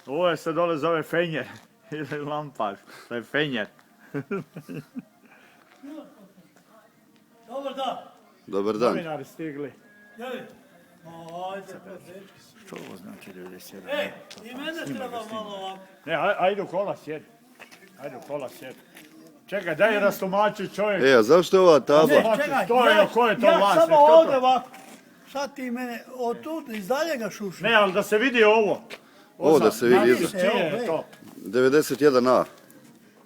Ovo je se dole zove fenjer. Ili lampaš. To je fenjer. Dobar dan. Dobar dan. Novinari stigli. Jeli? Ajde, dečki. Što ovo znači 97? Ej, i mene treba malo ovako. Ne, ajde u kola sjedi. Ajde u kola sjedi. Čekaj, daj rastumači čovjek. A zašto je ova tabla? Ne, čekaj, ko je to ja vlasnik? samo ovdje ovako. Sad ti mene od tu iz dalje ga šušu. Ne, ali da se vidi ovo. Ovo da se vidi iza. Čije je to? 91A.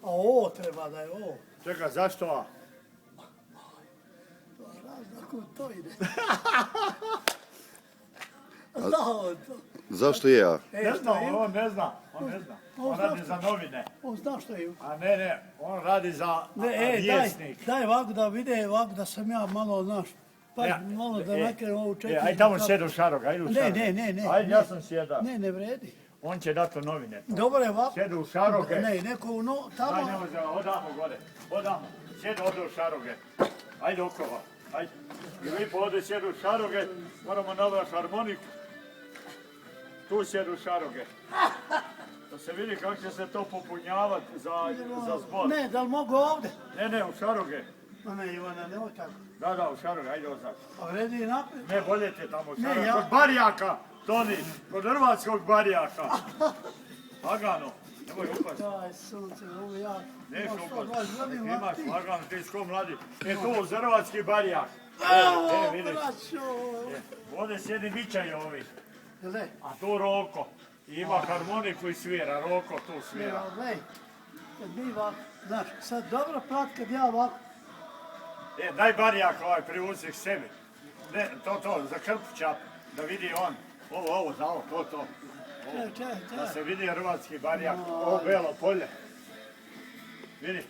A ovo treba da je ovo. Čekaj, zašto A? Znaš kud to ide. Znao on to. Zašto je A? Ne zna, on ne zna. On radi za novine. On zna što je. A ne, on radi za vjesnik. Daj ovako da vide, ovako da sam ja malo naš. Pa Ja, malo da nakrenem ovu četiri. Ajde tamo sjedi u šarog, ajde u šarog. Ne. Ajde, ja sam sjeda. Ne vredi. On će dati novine. Dobro je ovako. Sjedi u šaroge. Ne, neko tamo. Ajde, odamo gore. Odamo. Sjedi ovdje u šaroge. Ajde okolo. Ajde. I vi ovdje sjedi u šaroge. Moramo nabrati harmoniku. Tu sjedi u šaroge. Da se vidi kako će se to popunjavati za zbor. Ne, da li mogu ovdje? Ne, u šaroge. Pa ne, Ivana, nemoj tako. Da, u šaroge, ajde ozad. A vredi i naprijed. Ne, bolje ti tamo u Ne, šaroge. ja- Kod Barjaka, Toni. Kod hrvatskog Barjaka. Lagano. Nemoj upasti. Daj, sunce, ovo ja. Neću upasti. upast. Imaš lagano, ti sko mladi. Tu uz hrvatski Barjak. Evo, vidiš. braćo. Ovdje sjedi Mićaj ovi. Gledaj, A tu Roko. I ima harmoniku i svira. Roko tu svira. gledaj. Kad mi ovako, znaš, sad dobro prat kad ja ovako. Daj Barjak ovaj privuci k sebi. Ne, to, za krpu čap. Da vidi on. Ovo, za ovo, to. Da se vidi hrvatski Barjak. Ovo belo polje. Vidi.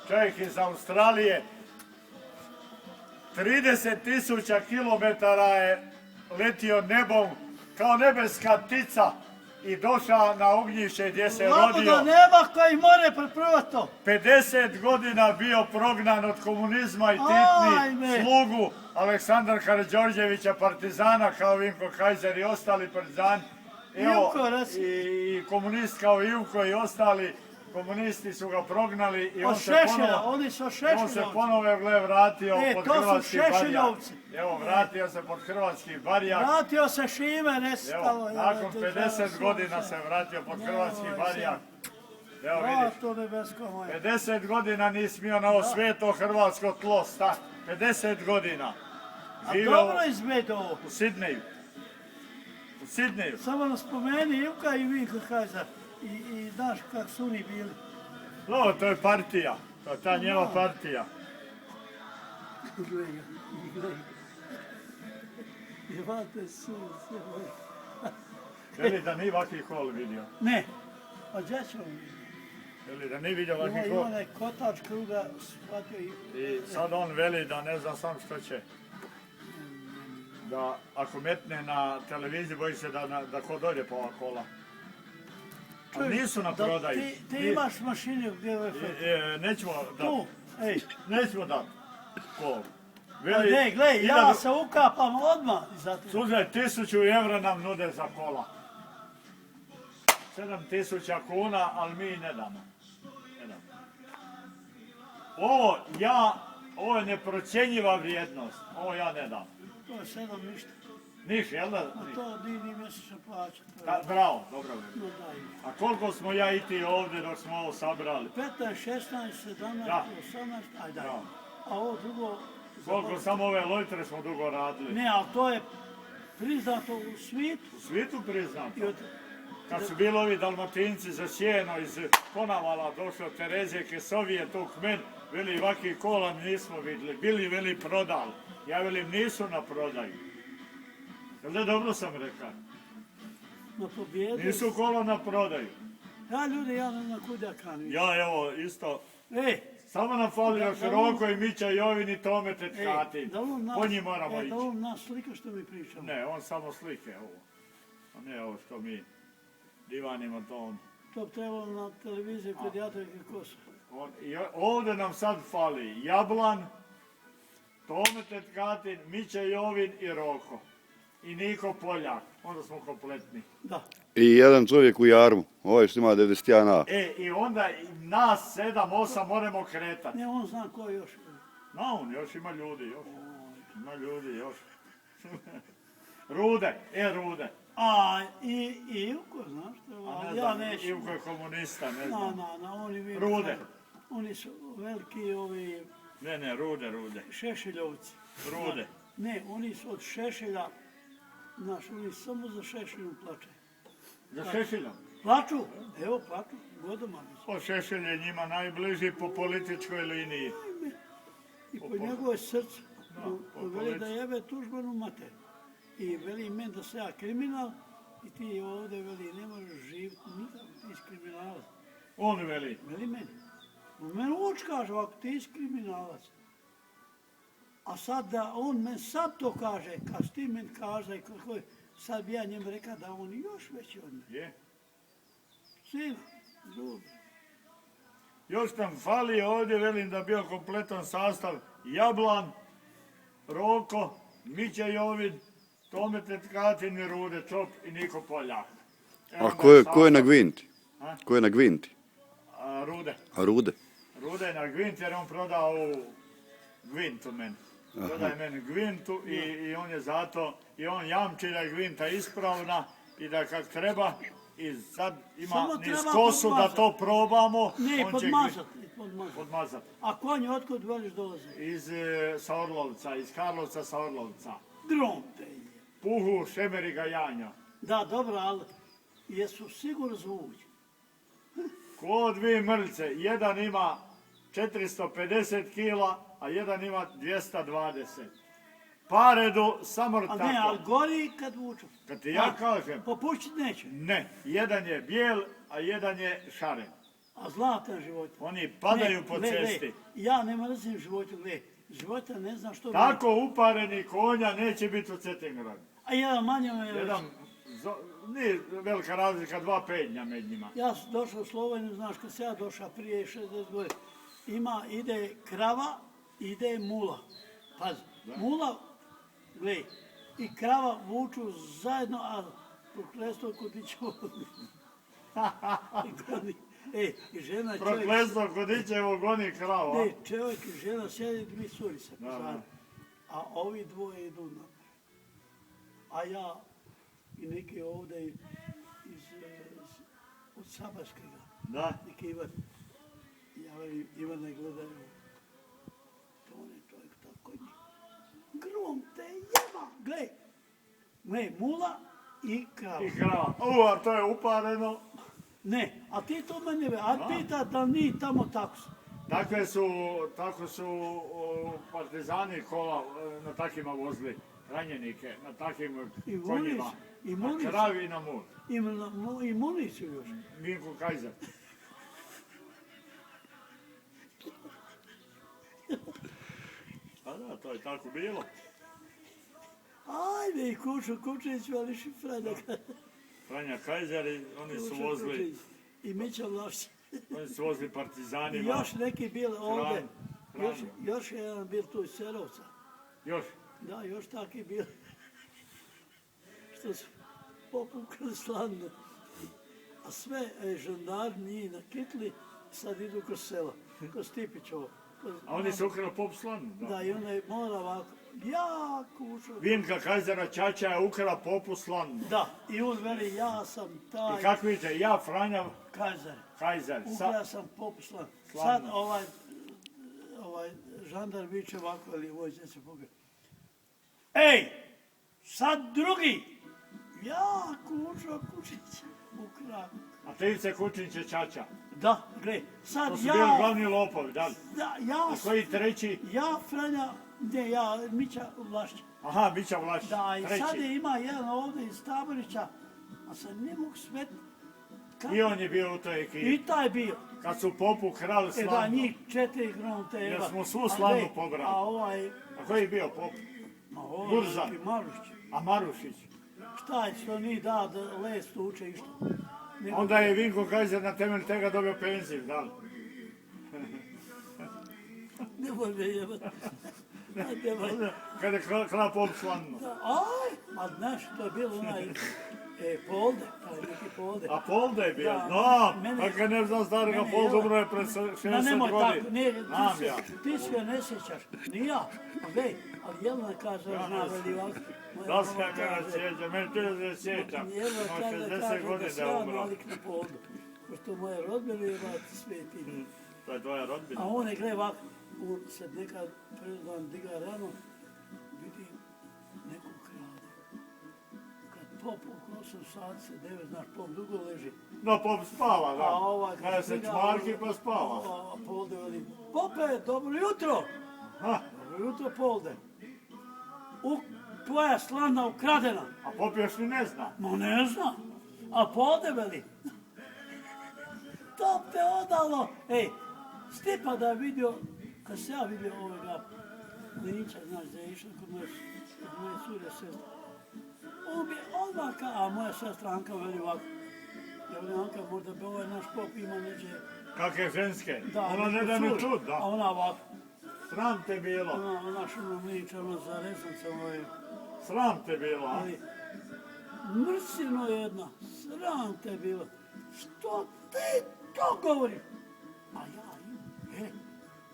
Čovjek iz Australije. 30.000 kilometara je letio nebom kao nebeska ptica i došao na ognjište gdje se rodio. Labuda neba koji more preprvato. 50 godina bio prognan od komunizma i Ajme. titni slugu Aleksandra Karađorđevića, partizana kao Vinko Kajzer i ostali partizani. Ivko, reci. I komunist kao Ivko i ostali komunisti su ga prognali i Od Šešelja, oni su Šešeljovci. ponovo vratio pod to su hrvatski Barjak. Šešeljovci. Evo, vratio se pod hrvatski Barjak. Vratio se Šime, nestalo. Evo, nakon 50 godina se vratio pod hrvatski Barjak. Evo vidiš, to nebesko moje. 50 godina nisi smio na ovo sveto hrvatsko tlo stati. 50 godina. A Živeo dobro izgleda ovo. u Sidneju. Samo nas spomeni Ivka i Vinko Kajzer. I znaš kak su oni bili. No, to je partija. To je ta njeva partija. Gledaj. Jevate sunce. Veli da nije ovakvi hol vidio. Ne. A gdje ćemo mi? Veli da nije vidio ovakvi Ima hol. onaj kotač kruga shvatio i... I sad on veli da ne znam sam što će. Da ako metne na televiziji boji se da ko dođe po ova kola. Ali nisu na prodaju. Ti imaš mašinu gdje je Nećemo tu, dati. ej. Nećemo dati. Kol. A ne, gledaj, ja se ukapam odmah. Slušaj, 1000 evra nam nude za kola. 7000 kuna, ali mi ne damo. Ovo je neprocjenjiva vrijednost. Ovo ja ne dam. To je 7 ništa. Niš, jel da? A to ni mjesečno plaća. Bravo, dobro. No daj. A koliko smo ja i ti ovdje dok smo ovo sabrali? 15, 16, 17, Da. 18, aj daj. Bravo. A ovo drugo... Koliko samo ove lojtre smo dugo radili. Ne, ali to je priznato u svijetu. U svijetu priznato. I od... Kad su bili ovi Dalmatinci za sjeno iz Konavala, došao Terezije Kesovije, tu k meni, veli ovakvih kola nismo vidjeli, bili veli prodali. Ja velim nisu na prodaju. Jel da dobro sam rekao? Na pobjedu. Nisu kola na prodaju. Ja ljudi, ja ne znam kud ja kanim. Ja evo isto, Ej, samo nam fali još Roko i Mića Jovin i Tome Tetkatin. da on nas... Po njih moramo Da ići. on nas slika što mi pričamo. Ne, on samo slike ovo. A ne ovo što mi divanimo to on. To bi trebalo na televiziji kod Jadranke Kosa. Ovdje nam sad fali Jablan, Tome Tetkatin, Mića Jovin i Roko. i Niko Poljak. Onda smo kompletni. Da. I jedan čovjek u Jarmu, ovaj što ima 91A. I onda nas 7-8 moramo kretati. Ne, on zna ko je još. No, on još ima ljudi, još. Ima ljudi, još. Rude, Rude. A, i Ivko, znaš što? A Ali ne ja znam, neću. Ivko je komunista, ne znam. Oni vidi. Rude. Oni su veliki ovi Ne, Rude. Šešeljovci. Rude. Ne, oni su od Šešelja, znaš, oni samo za Šešeljom plače. Za Šešeljom. Plaču, evo plaču, godoma. O Šešelj je njima najbliži po političkoj liniji. I po njegove srcu. Da, po Veli politici. da jebe tužbenu mater. I veli men da se ja kriminal i ti ovdje veli ne možeš živjeti nikako, ti si kriminalac. On veli. Veli meni. On meni uoč kaže, ako ti si kriminalac. A sad da on men sad to kaže, kad ti men kaže, kako je, sad bi ja njemu rekao da on još veći od mene. Je. Sina, ljudi. Još nam fali ovdje, velim da bio kompletan sastav Jablan, Roko, Mića Jovid, Tome Tetkatin i Rude Čop i Niko Poljak. Evo A nam ko je na sastav. Gvinti? A? Ko je na Gvinti? Rude. A Rude? Rude je na Gvint jer on prodao u Gvintu meni. Prodaje meni Gvintu i on je zato, i on jamči da je Gvinta ispravna i da kak treba i sad ima Samo niz treba kosu da podmazat. to probamo. Ne, on će podmazat. podmazat. A konje otkud veliš dolaze? Sa Orlovca, iz Karlovca sa Orlovca. Grom te je. Puhu, šemeri ga janja. Da, dobro, ali jesu sigurno zvuči. Ko dvije mrlice, jedan ima 450 kila, a jedan ima 220. Paredu samor A tako. ne, ali gori kad vuču. Kad ti ja kažem, Popuštit neće. ne, jedan je bijel, a jedan je šaren. A zlatan životinja. Oni padaju Ne, po gle, cesti. ja ne mrzim životinju, gle. Životinja ne znam što... Tako upareni konja neće biti u Cetingradu. A jedan manje me... Jedan, nije velika razlika, 2 penja med njima. Ja sam došao u Sloveniju, znaš, kad sam ja došao prije 60 godina. Ide krava, ide mula. Pazi, mula, gle, i krava vuču zajedno, a prokletstvo kod ićevo. I žena, čovjek... Prokletstvo kod ićevo goni kravu, a? Ne, čovjek i žena sjedi, 2 curice. Da. A ovi dvoje idu na. A ja i neki ovdje od Sabarskega. Da. Neki Ivan. Ja velim, Ivane gledaju. To on je čovjek tako njih. Grom te jeba, gle. Ne, mula i krava. I krava. A to je upareno. Ne, a ti to mene ve, a pita da ni tamo tako su. Tako su partizani kola na takvima vozili ranjenike, na takvim I konjima. i Na municiju. kravi i na mul. I municiju još. Vinko Kajzer. A da, to je tako bilo. Ajde, i Kučević veliš i Franja. Franja Kajzer i oni su vozili, I Mića Vlašić. oni su vozili I partizanima. još neki bil ovdje. Hranu. Još je jedan bil tu iz Serovca. Još. Da, još taki bil. Što su popukali slavno. A sve žandarmi na Kitli sad idu kroz selo. Kroz Stipićovo. A oni su ukrali pop slanu. Da, i onaj mora ovako. Jako ušao. Vinka Kajzera Čača je ukrala popu slanu. Da, i on veli, ja sam taj I kako vidite, ja Franja Kajzer. Kajzer. Ukrao sam popuslan. Sad ovaj žandar viče ovako, ali vojče se pogleda. Ej, sad drugi! Ja, Kučić, ukrao. A Tevice Kučinić je Čača. Da, gle, sad To su ja... bili glavni lopovi, da li? Da, A koji treći? ja, Franja, ne, ja, Mića Vlašić. Aha, Mića Vlašić, Da, i sad treći. je ima jedan ovdje iz Taborića, a sad ne mogu svetiti. I on je bio u toj ekipi. I taj bio. Kad su popu krali Da, slanu. njih 4 grunte. Jer smo svu slanu pobrali. A ovaj, A koji je bio pop? Gurzan. neki Marušić. A Marušić? Šta je što ni da les tuče i što? Onda je Vinko Kajzer na temelju tega dobio penziju, da li? Ne može jebati. Kada je krala pop slanu. Aj, A znaš, to je bilo onaj Polde, taj neki Polde. A Polde je bio, Da, no, mene- ako ne znam staroga mene, Polde, evo. umro je pred Ma 60 nemoj godina. tako, ne, Znam ja. ti se ne sjećaš, ni ja. Gledaj, ali Jelena kaže, Ja zna ne veli ovako. moja Daska mama me kaže, sjeća, meni to se sjeća. Jelena No, kaže, 60 kaže da godina se je ja umro. nalik na Poldu. Pošto moje rodbine je vati sveti. To je tvoja rodbina. A on je gledaj ovako, on se nekad predan diga rano, vidi nekog krade. Kad pop oko 8 sati se 9, znaš, pop dugo leži. No, pop spava, da. A ova Kada se čmarki pa spava. A Polde veli, Pope, dobro jutro. Ha, Dobro jutro, Polde. Tvoja slana ukradena. a pop još ni ne zna. Ma ne znam. A Polde veli. To te odalo. Ej, Stipa da je vidio, kad se ja vidio ovoga Linića, znaš da je išao kod moje cure sestre. On bi odmah a moja sestra Anka veli ovako. Ja veli Anka, možda bi ovaj naš pop ima neđe. Kakve ženske. Da, Ona ne neku da ni curu. čut, A da. ona ovako. Sram te bilo. Ona šuno Linića, ona za rezancem ovaj. Sram te bilo, a? Ali, mrsino jedna, sram te bilo. Što ti to govoriš? A ja imam,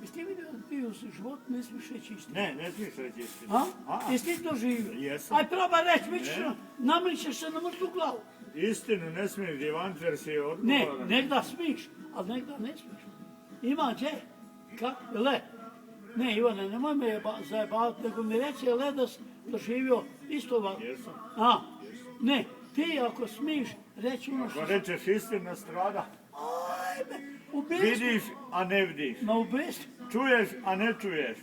jesi ti vidio da ti u životu ne smiješ reći istinu? Ne smiješ reći istinu. A? Jesi ti to živio? Jesam. Aj probaj reći, mi ćeš Ne. namličeš se na mrtvu glavu. Istinu ne smiješ divant jer si Ne, odgovoran. negda smiš, ali negda ne smiš. Ima gdje? Kako? Le? Ne, Ivane, nemoj me zajebavati, nego mi reći le da si doživio isto ovako. Jesam. A, ne, ti ako smiš reći ono što... Ako rečeš istinu, strada. Ajme, ubijstvo. Vidiš, a ne vidiš. Na ubijstvo. Čuješ, a ne čuješ.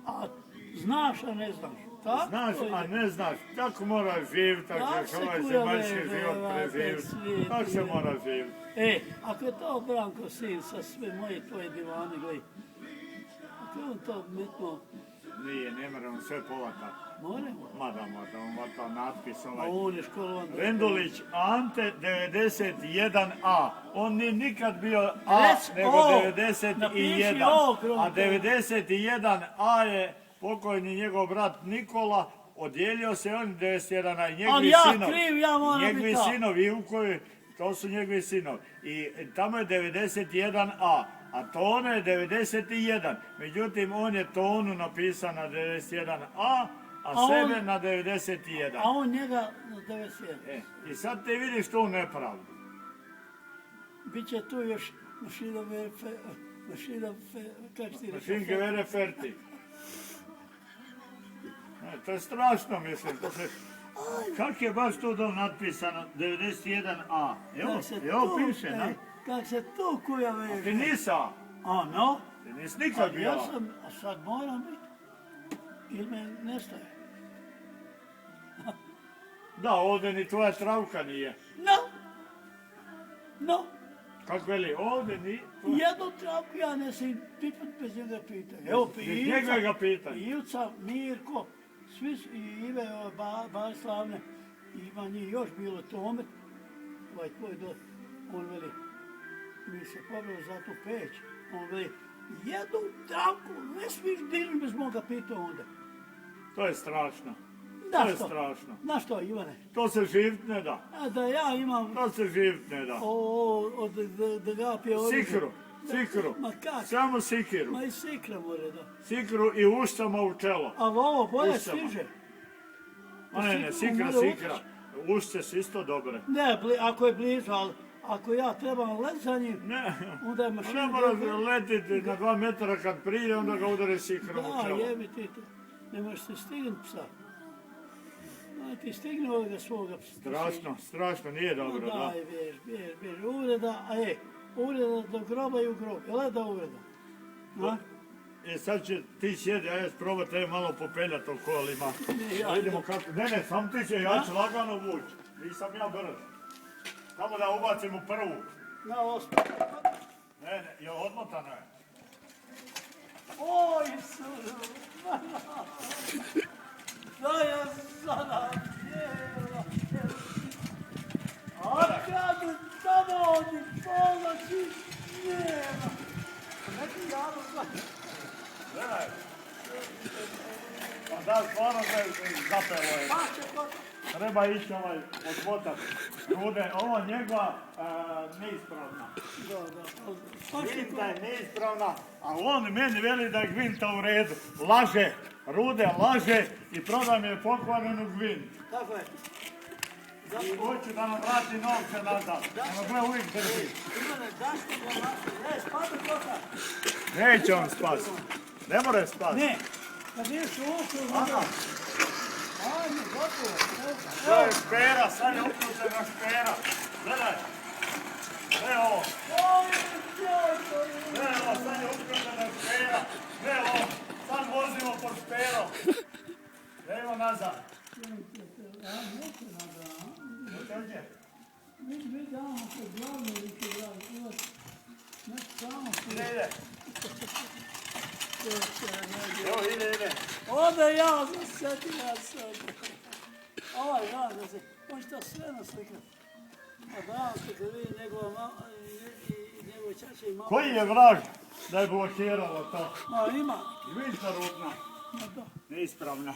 A znaš, a ne znaš. Tako Znaš, to je. a ne znaš. Tako moraš živjeti, tako Tak ćeš se ovaj kujave, zemaljski život vrate, preživjeti. svijet, Tako se je. mora živjeti. Ako je to Branko sin sa sve moje tvoje divane, gledaj. Ako je on to metno, Nije, ne mora on sve povata. moramo. Mada, on vata natpis A ovaj. on je školovan. Rendulić Ante 91A. On nije nikad bio A, Reci nego O. 91. Napiši O, krom A toga. 91A je pokojni njegov brat Nikola. Odijelio se on 91A i Ali njegovi ja sinovi. kriv, ja moram biti Njegovi ta. sinovi Ivkovi, to su njegovi sinovi. I tamo je 91A. A Tono je 91. Međutim, on je Tonu napisan na 91A, a A sebe on- na 91. A on njega na 91. I sad te vidiš tu nepravdu. Biće tu još mašina, kako ti Mašinke vere ferti. To je strašno, mislim. Kak je baš tu dom natpisano 91A? Evo piše, ne? Kako se tu kuja veže. Ti nisa, A no? ti nisi nikad Ja bila. sam, a sad moram biti. Ili me nestaje. Da, ovdje ni tvoja travka nije. No, Kako veli, ovdje ni... jednu travku ja ne sam piput bez njega pitao. Evo, Bez njega ga pitaj. Ilca, Mirko, svi su, i Ive, bar slavne, ima njih još bilo Tome, ovaj tvoj do, on veli, mi se pobili za tu peć, on veli, jednu travku ne smiješ dirati bez moga pitao onda. To je strašno. Da To je što? strašno. Znaš što, Ivane? To se živit ne da. A da ja imam To se živit ne da. od Gapije oružje. Sikru. Ma kak? Samo sikiru. Ma i sikra more da. Sikru i ušcama u čelo. Ali ovo bolje Ušama. stiže. A ne, Sikru sikra. mora Ušće su isto dobre. Ne, ako je blizu, ali ako ja trebam let za njim, Ne, onda je mašina... ne mora letiti na 2 metra kad prije, onda ga udari sikrom u Da, čelo. jebi ti to. Ne možeš se stignut psa. Aj ti stigni ovoga svoga psa. Strašno, nije dobro, da. Daj, bjež. Uvreda, uvreda do groba i u grob. Jel da uvreda? A? Sad će ti sjedi, a ja ću probati te malo popeljati u kolima. ja Vidimo kako... Ne, sam ti će, ja ću lagano vući. Nisam ja brz. Samo da ubacim u prvu. Na osmu. Ne, je odmotano je. Oj, suru. Da je sada djela. A kad tamo oni polači, nema. Neki javno znači. Gledaj. Pa da, stvarno me zapelo je. Pa će to. treba ići odmotat rude, ovo njegova neispravna. Gvinta je neispravna, a on meni veli da je gvinta u redu. Laže, rude laže i proda mi je pokvarenu gvintu. Tako je. I hoću da nam vrati novce nazad. Ono gle uvijek drži. Ivane, zašto ga naši? Ne, spada kotar. Neće on spasiti. Ne more spasiti. Ne, kad ideš u oku, Aha. ajme, gotovo. To je špera, sad je uključena špera. Gledaj. Evo ovo. Evo, sad je uključena špera. Evo, sad vozimo pod šperom. Evo nazad. Mi damo se glavno i se glavno. Ne, samo se... Ide. Evo, ide. Ode ja zasjetim ja sad. Ovaj rad da se... On će to sve naslikati. A da se da vidi njegova mama i njegova čača i mama. Koji je vrag da je blokiralo to? Ma ima. Gvinta rudna. Ma da. Neispravna.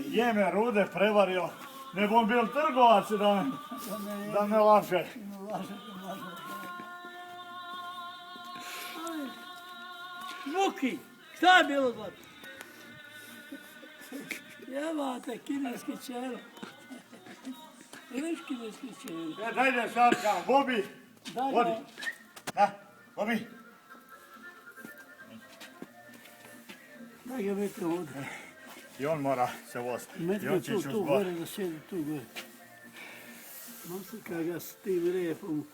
Jeme rude prevario. Ne bom bil trgovac da ne laže. Vuki, šta je bilo zlato? Jebate, kineski čelo. Viš kineski čelo. Dajde Šarka, Bobi. Vodi. Da, Bobi. Daj ga vete ovdje. I on mora se voziti. I Metko on će ići tu u zbor. gore da sjedi, tu gore. Mam se kaga s tim repom.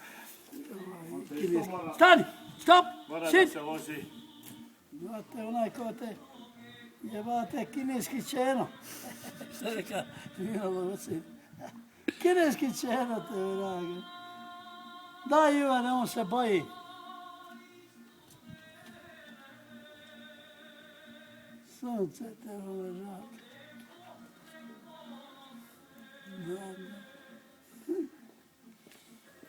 Stani, stop, Mora da sit. se vozi. Znate, onaj ko te jebate kineski čeno. Šta reka Milo Vacin? Kineski čeno te vrage. Daj Ivane, on se boji. Sunce te uležati.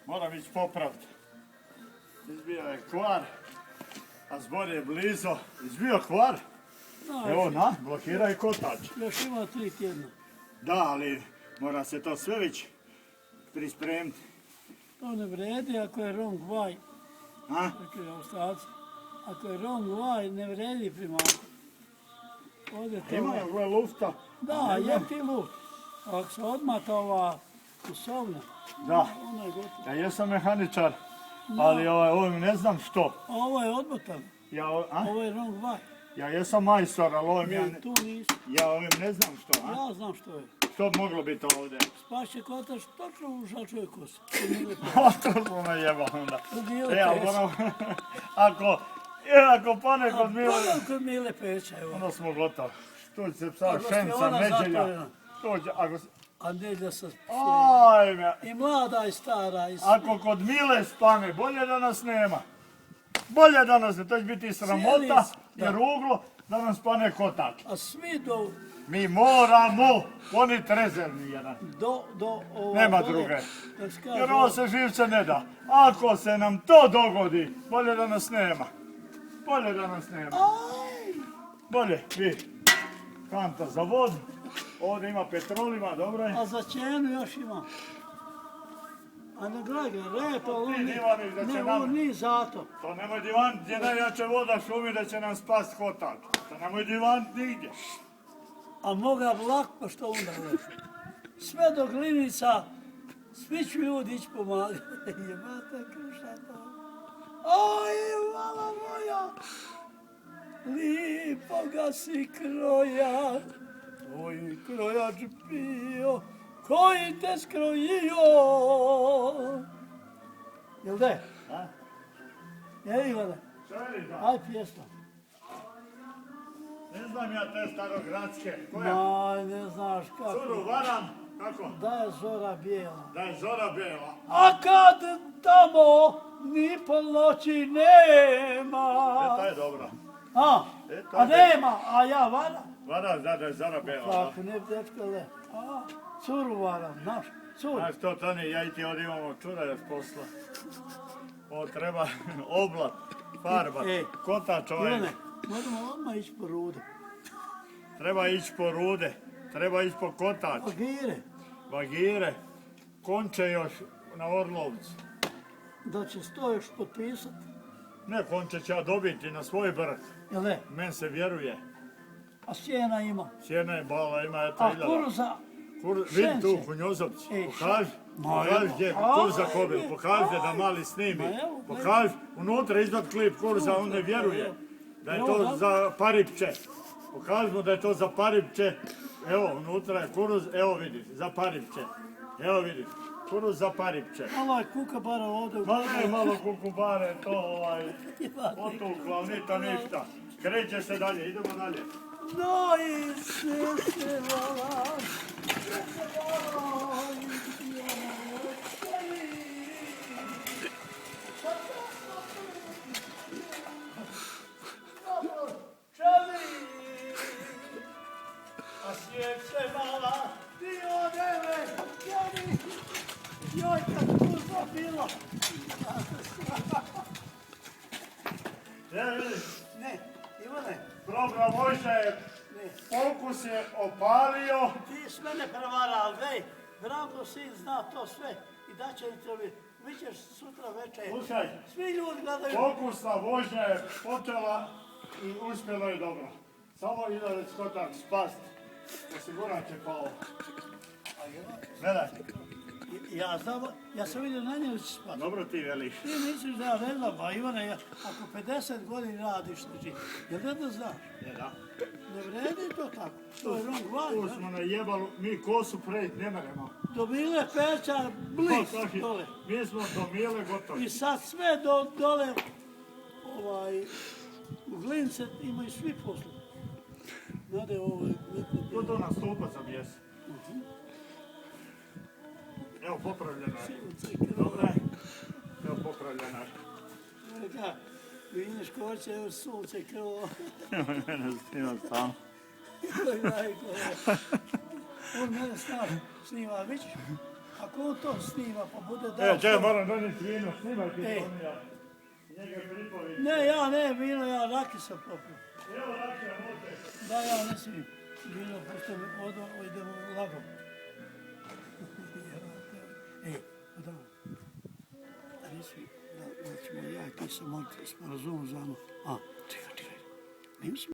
Moram ići popraviti. Izbio je kvar, a zbor je blizu. Izbio kvar. Evo na, blokiraj kotač. Još ima 3 tjedna. Da, ali mora se to sve već prispremiti. To ne vredi ako je wrong way. A? Rekli Australci. Ako je wrong way, ne vredi primako. Ovdje to... Ima je gle lufta. Da, je ti luft. Ako se odmata ova usovna, Da, ona je gotova. ja jesam mehaničar, ali ovim ne znam što. A ovo je odmotan. Ovo je wrong way. Ja jesam majstor, ali ovim Ne, tu nisi. ja ovim ne znam što. Ja znam što je. Što bi moglo biti ovdje? Spašće kotač točno u žačuje kosu. A to smo me jebali onda. U Mile Ja Peća. moram, ako pane kod Mile, Kod Mile Peća, evo. onda smo gotovi. Tu će se psa Ako ste šenca, ona neđelja. zatvorena. Tu će, ako se... A nedjelja sa... Ajme, I mlada i stara i sve. ako kod Mile spane, bolje da nas nema. Bolje da nas ne, to će biti i sramota i Da. ruglo da nam spane kotač. A svi do... Mi moramo poniti rezervni jedan. Nema druge. Jer ovo se živce ne da. Ako se nam to dogodi, bolje da nas nema. Bolje da nas nema. Bolje, vidi. Kanta za vodu. Ovdje ima petrolima, dobro je. A za čenu još ima. A ne gledaj, repa, on Ti Divanić da će ne, nam... on nije zato. To nemoj divan gdje najjače voda šumi da će nam spast kotač. To nemoj divan nigdje. A moga vlak, pa što onda leži? Sve do Glinica, svi ću ljudi ići pomagati. Jebate krušata. Oj, mala moja, lipoga si kroja, tvoj krojač bio, koji te skrojio. Jel de? A? Je, Ivane? Što je li da? Aj pjesma. Ne znam ja te starogradske. Koja? Ma, ne znaš kako. Curu varam. Kako? Da je zora bijela. Da je zora bela. A kad tamo ni po noći nema. Ta je dobra. A, to a je nema, a ja varam. Varam, da je zora bela. Tako, ne dečka le. A, curu varam, znaš, curu. Znaš to, Toni, ja i ti ovdje imamo čura još posla. Ovo treba oblat, farbat, kotač ovaj. Ivane, možemo odmah ići po rude. Treba ići po rude. treba ići po kotač, Bagire, vagire, konče još na Orlovcu. da će to još potpisat, Ne, konče će ja dobiti na svoj vrh, jel ne? men se vjeruje. A sjena ima. Sjena je bala, ima eto A 1000. kuruza, Vidi tu šence. Kunjozovci, Ej, pokaži, Ma, pokaži evo. gdje je Ajde, kurza kobil, pokaži da mali snimi, Ma, evo, pokaži, unutra izvad klip kurza, on ne vjeruje da je Evo, to da. za paripče, pokaži mu da je to za paripče, evo unutra je kuruz, evo vidi, za paripče, evo vidi, kuruz za paripče. malo je kukabara ovdje. Ma ne, malo kukubare, to otuklo, ali ni to ništa. Kreće se dalje, idemo dalje. No i sve se vala, a svijet se vala, dio neve, jeli, joj kad kurva bilo. Vidiš, Ne, Ivane, program Mojše, ne. fokus je opalio. Ti s mene prevara, ali vej, Branko sin zna to sve i da će tebi, vi ćeš sutra večer, Slušaj, svi ljudi gledaju. fokusna vožnja je počela i uspjelo je dobro. Samo ide skotak spast, osigurat će pao. Gledaj, Ja znam, ja sam vidio na njegu će spati. dobro ti veliš. Ti misliš da ja ne znam, pa Ivane, ako 50 godina radiš, znači, jel ne da znaš? Da. Ne vredi to tako, to je wrong Tu one. smo na jebalu, mi kosu prejt ne meremo. Do Mile Pečar, bliz dole. Mi smo do Mile gotovi. I sad sve dole, u Glince imaju svi poslu. Nade ovo je... Ko to nastupa za bijes? Evo popravljena je. Dobra je. Evo popravljena je. Da, vidiš ko će, evo sunce krvo. Mene snima stalno. On mene snima, vidiš? Ako on to snima, pa bude dao... Evo, čekaj, moram donijeti vino, snimaj ti Ej. to ja. Njega pripovi. Ne, ja ne, vino, ja raki sam popio. Evo, rakija, možete. Da, ja ne smijem. Vino, pošto idemo lagom. Ej, odamo. Reci, da ćemo ja i ti se moliti, sporazumom za ono. A, čekaj.